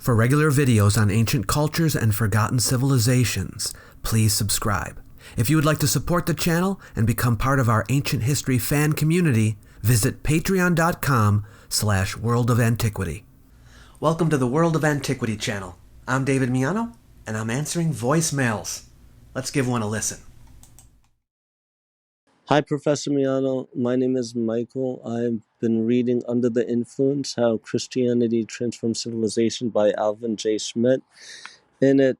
For regular videos on ancient cultures and forgotten civilizations, please subscribe. If you would like to support the channel and become part of our ancient history fan community, visit patreon.com/World of Antiquity. Welcome to the World of Antiquity channel. I'm David Miano, and I'm answering voicemails. Let's give one a listen. Hi, Professor Miano. My name is Michael. I've been reading Under the Influence, How Christianity Transformed Civilization by Alvin J. Schmidt. In it,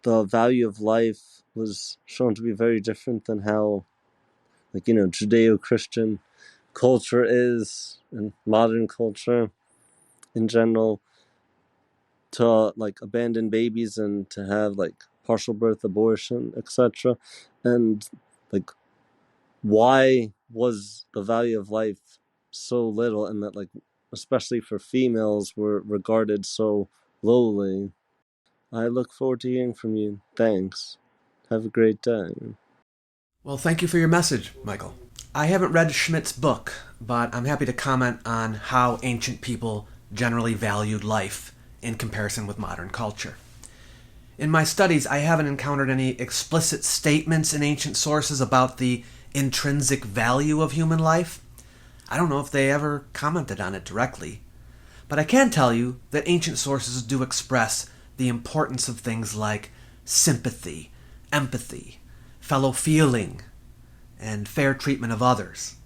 the value of life was shown to be very different than how, Judeo-Christian culture is, and modern culture in general, to, abandon babies and to have, partial birth abortion, etc. And, why was the value of life so little, and that, especially for females, were regarded so lowly? I look forward to hearing from you. Thanks. Have a great day. Well, thank you for your message, Michael. I haven't read Schmidt's book, but I'm happy to comment on how ancient people generally valued life in comparison with modern culture. In my studies, I haven't encountered any explicit statements in ancient sources about the intrinsic value of human life. I don't know if they ever commented on it directly, but I can tell you that ancient sources do express the importance of things like sympathy, empathy, fellow feeling, and fair treatment of others.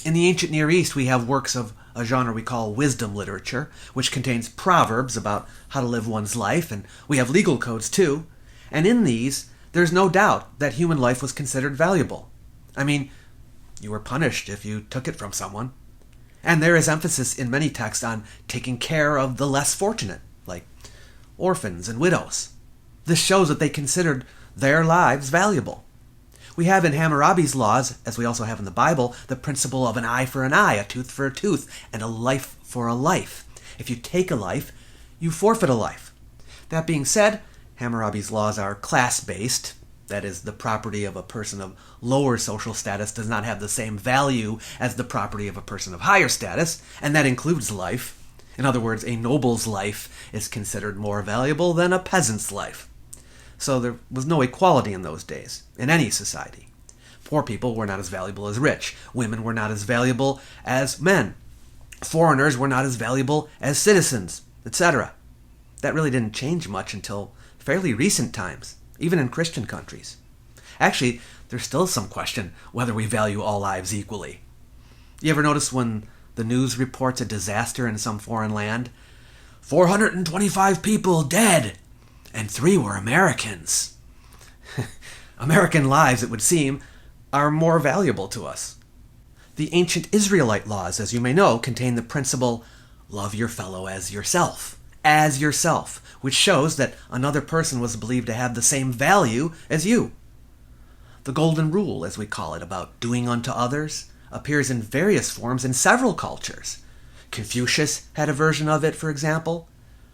In the ancient Near East, we have works of a genre we call wisdom literature, which contains proverbs about how to live one's life, and we have legal codes too. And in these, there's no doubt that human life was considered valuable. I mean, you were punished if you took it from someone. And there is emphasis in many texts on taking care of the less fortunate, like orphans and widows. This shows that they considered their lives valuable. We have in Hammurabi's laws, as we also have in the Bible, the principle of an eye for an eye, a tooth for a tooth, and a life for a life. If you take a life, you forfeit a life. That being said, Hammurabi's laws are class-based. That is, the property of a person of lower social status does not have the same value as the property of a person of higher status, and that includes life. In other words, a noble's life is considered more valuable than a peasant's life. So there was no equality in those days, in any society. Poor people were not as valuable as rich. Women were not as valuable as men. Foreigners were not as valuable as citizens, etc. That really didn't change much until fairly recent times, even in Christian countries. Actually, there's still some question whether we value all lives equally. You ever notice when the news reports a disaster in some foreign land? 425 people dead, and 3 were Americans. American lives, it would seem, are more valuable to us. The ancient Israelite laws, as you may know, contain the principle, love your fellow as yourself, which shows that another person was believed to have the same value as you. The golden rule, as we call it, about doing unto others, appears in various forms in several cultures. Confucius had a version of it, for example.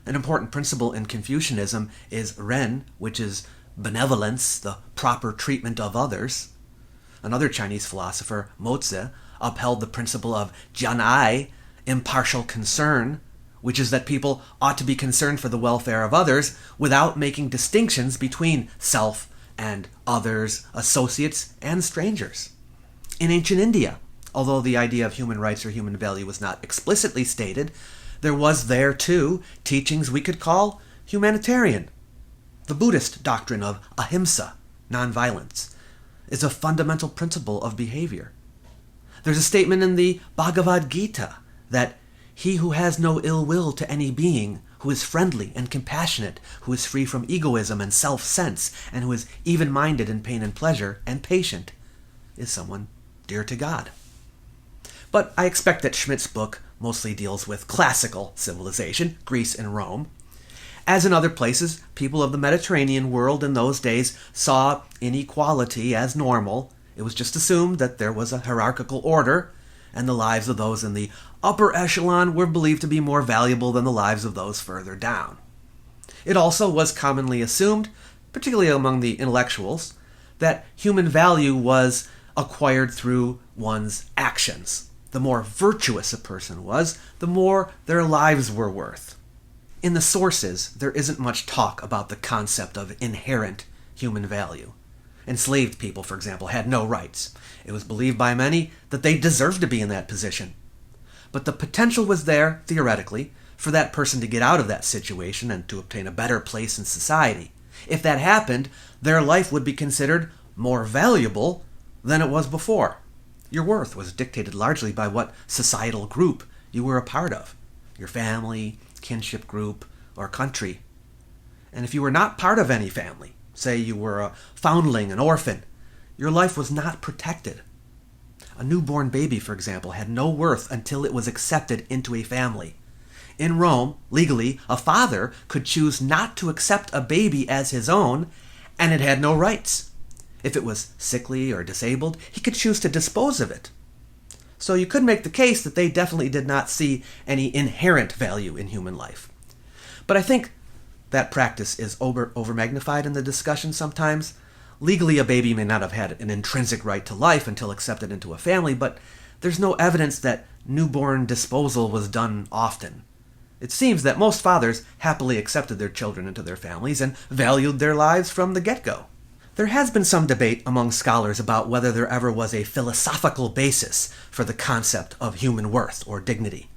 An important principle in Confucianism is ren, which is benevolence, the proper treatment of others. Another Chinese philosopher, Mozi, upheld the principle of jian'ai, impartial concern, which is that people ought to be concerned for the welfare of others without making distinctions between self and others, associates, and strangers. In ancient India, although the idea of human rights or human value was not explicitly stated, there was there, too, teachings we could call humanitarian. The Buddhist doctrine of ahimsa, nonviolence, is a fundamental principle of behavior. There's a statement in the Bhagavad Gita that he who has no ill will to any being, who is friendly and compassionate, who is free from egoism and self-sense, and who is even-minded in pain and pleasure, and patient, is someone dear to God. But I expect that Schmidt's book mostly deals with classical civilization, Greece and Rome. As in other places, people of the Mediterranean world in those days saw inequality as normal. It was just assumed that there was a hierarchical order, and the lives of those in the upper echelon were believed to be more valuable than the lives of those further down. It also was commonly assumed, particularly among the intellectuals, that human value was acquired through one's actions. The more virtuous a person was, the more their lives were worth. In the sources, there isn't much talk about the concept of inherent human value. Enslaved people, for example, had no rights. It was believed by many that they deserved to be in that position. But the potential was there, theoretically, for that person to get out of that situation and to obtain a better place in society. If that happened, their life would be considered more valuable than it was before. Your worth was dictated largely by what societal group you were a part of, your family, kinship group, or country. And if you were not part of any family, say you were a foundling, an orphan, your life was not protected. A newborn baby, for example, had no worth until it was accepted into a family. In Rome, legally, a father could choose not to accept a baby as his own, and it had no rights. If it was sickly or disabled, he could choose to dispose of it. So you could make the case that they definitely did not see any inherent value in human life. But I think that practice is over-magnified in the discussion sometimes. Legally, a baby may not have had an intrinsic right to life until accepted into a family, but there's no evidence that newborn disposal was done often. It seems that most fathers happily accepted their children into their families and valued their lives from the get-go. There has been some debate among scholars about whether there ever was a philosophical basis for the concept of human worth or dignity.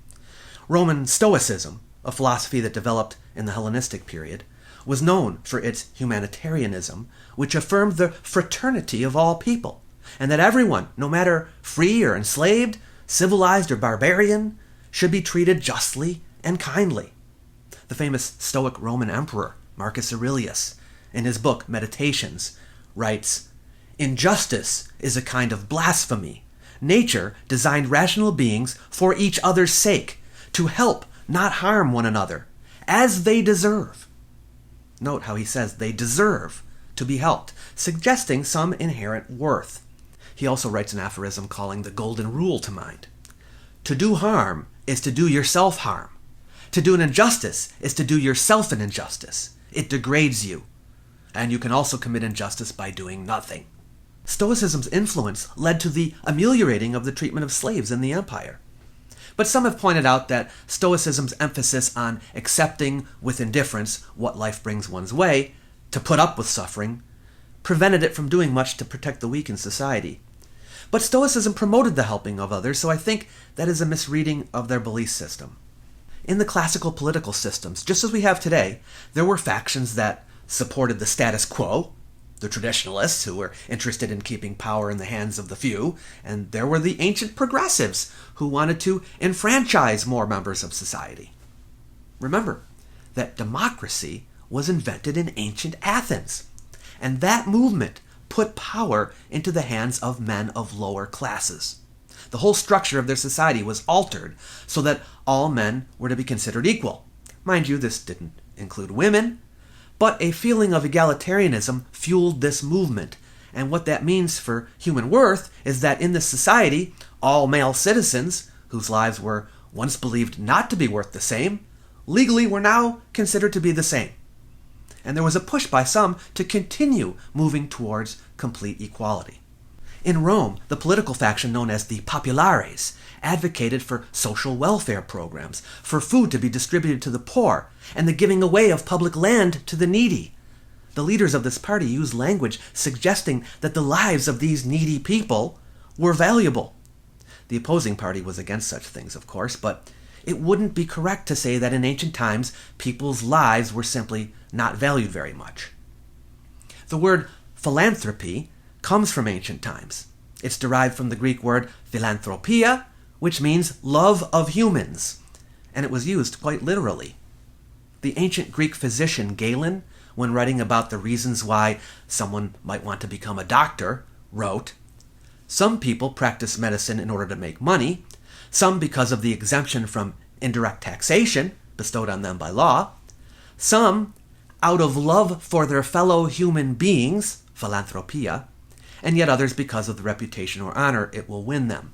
Roman Stoicism, a philosophy that developed in the Hellenistic period, was known for its humanitarianism, which affirmed the fraternity of all people, and that everyone, no matter free or enslaved, civilized or barbarian, should be treated justly and kindly. The famous Stoic Roman emperor, Marcus Aurelius, in his book Meditations, writes, "Injustice is a kind of blasphemy. Nature designed rational beings for each other's sake, to help, not harm one another, as they deserve." Note how he says they deserve to be helped, suggesting some inherent worth. He also writes an aphorism calling the golden rule to mind. To do harm is to do yourself harm. To do an injustice is to do yourself an injustice. It degrades you. And you can also commit injustice by doing nothing. Stoicism's influence led to the ameliorating of the treatment of slaves in the empire. But some have pointed out that Stoicism's emphasis on accepting with indifference what life brings one's way, to put up with suffering, prevented it from doing much to protect the weak in society. But Stoicism promoted the helping of others, so I think that is a misreading of their belief system. In the classical political systems, just as we have today, there were factions that supported the status quo, the traditionalists who were interested in keeping power in the hands of the few, and there were the ancient progressives who wanted to enfranchise more members of society. Remember that democracy was invented in ancient Athens, and that movement put power into the hands of men of lower classes. The whole structure of their society was altered so that all men were to be considered equal. Mind you, this didn't include women, but a feeling of egalitarianism fueled this movement. And what that means for human worth is that in this society, all male citizens, whose lives were once believed not to be worth the same, legally were now considered to be the same. And there was a push by some to continue moving towards complete equality. In Rome, the political faction known as the Populares advocated for social welfare programs, for food to be distributed to the poor, and the giving away of public land to the needy. The leaders of this party used language suggesting that the lives of these needy people were valuable. The opposing party was against such things, of course, but it wouldn't be correct to say that in ancient times people's lives were simply not valued very much. The word philanthropy comes from ancient times. It's derived from the Greek word philanthropia, which means love of humans, and it was used quite literally. The ancient Greek physician Galen, when writing about the reasons why someone might want to become a doctor, wrote, "Some people practice medicine in order to make money, some because of the exemption from indirect taxation bestowed on them by law, some out of love for their fellow human beings, philanthropia, and yet others because of the reputation or honor it will win them."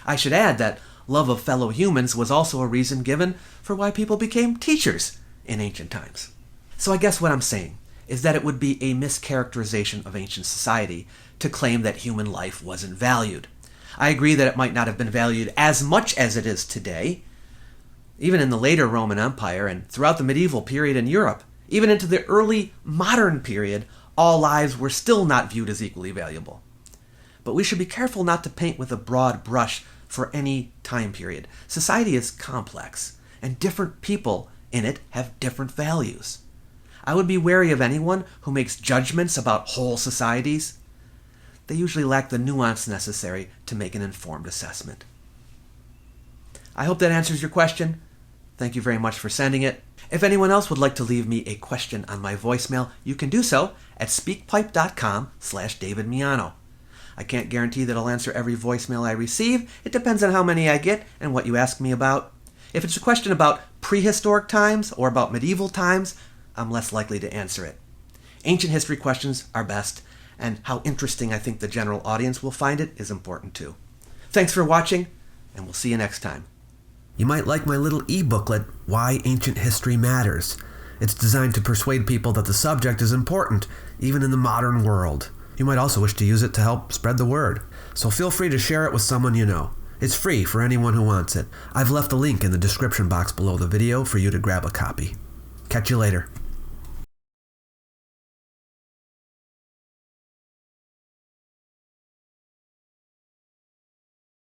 I should add that love of fellow humans was also a reason given for why people became teachers in ancient times. So I guess what I'm saying is that it would be a mischaracterization of ancient society to claim that human life wasn't valued. I agree that it might not have been valued as much as it is today, Even in the later Roman Empire and throughout the medieval period in Europe, even into the early modern period, all lives were still not viewed as equally valuable. But we should be careful not to paint with a broad brush for any time period. Society is complex, and different people in it have different values. I would be wary of anyone who makes judgments about whole societies. They usually lack the nuance necessary to make an informed assessment. I hope that answers your question. Thank you very much for sending it. If anyone else would like to leave me a question on my voicemail, you can do so at speakpipe.com/David Miano. I can't guarantee that I'll answer every voicemail I receive. It depends on how many I get and what you ask me about. If it's a question about prehistoric times or about medieval times, I'm less likely to answer it. Ancient history questions are best, and how interesting I think the general audience will find it is important too. Thanks for watching, and we'll see you next time. You might like my little e-booklet, Why Ancient History Matters. It's designed to persuade people that the subject is important, even in the modern world. You might also wish to use it to help spread the word. So feel free to share it with someone you know. It's free for anyone who wants it. I've left a link in the description box below the video for you to grab a copy. Catch you later.